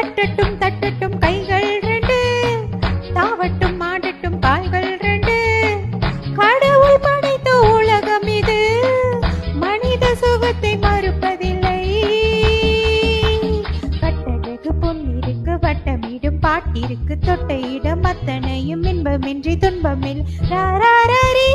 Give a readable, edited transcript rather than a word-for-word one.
தட்டட்டும் தட்டட்டும் கைகள் ரெண்டு, தாவட்டும் ஆடட்டும் கால்கள் ரெண்டு. கடவுள் படைத்த உலகம் இது, மனித சுகத்தை மறுப்பதில்லை. கட்டழகு பொன்னிருக்கு, வட்டமிடும் பாட்டிருக்கு, தொட்ட இடம் அத்தனையும் இன்பமின்றி துன்பமில். ராராரீ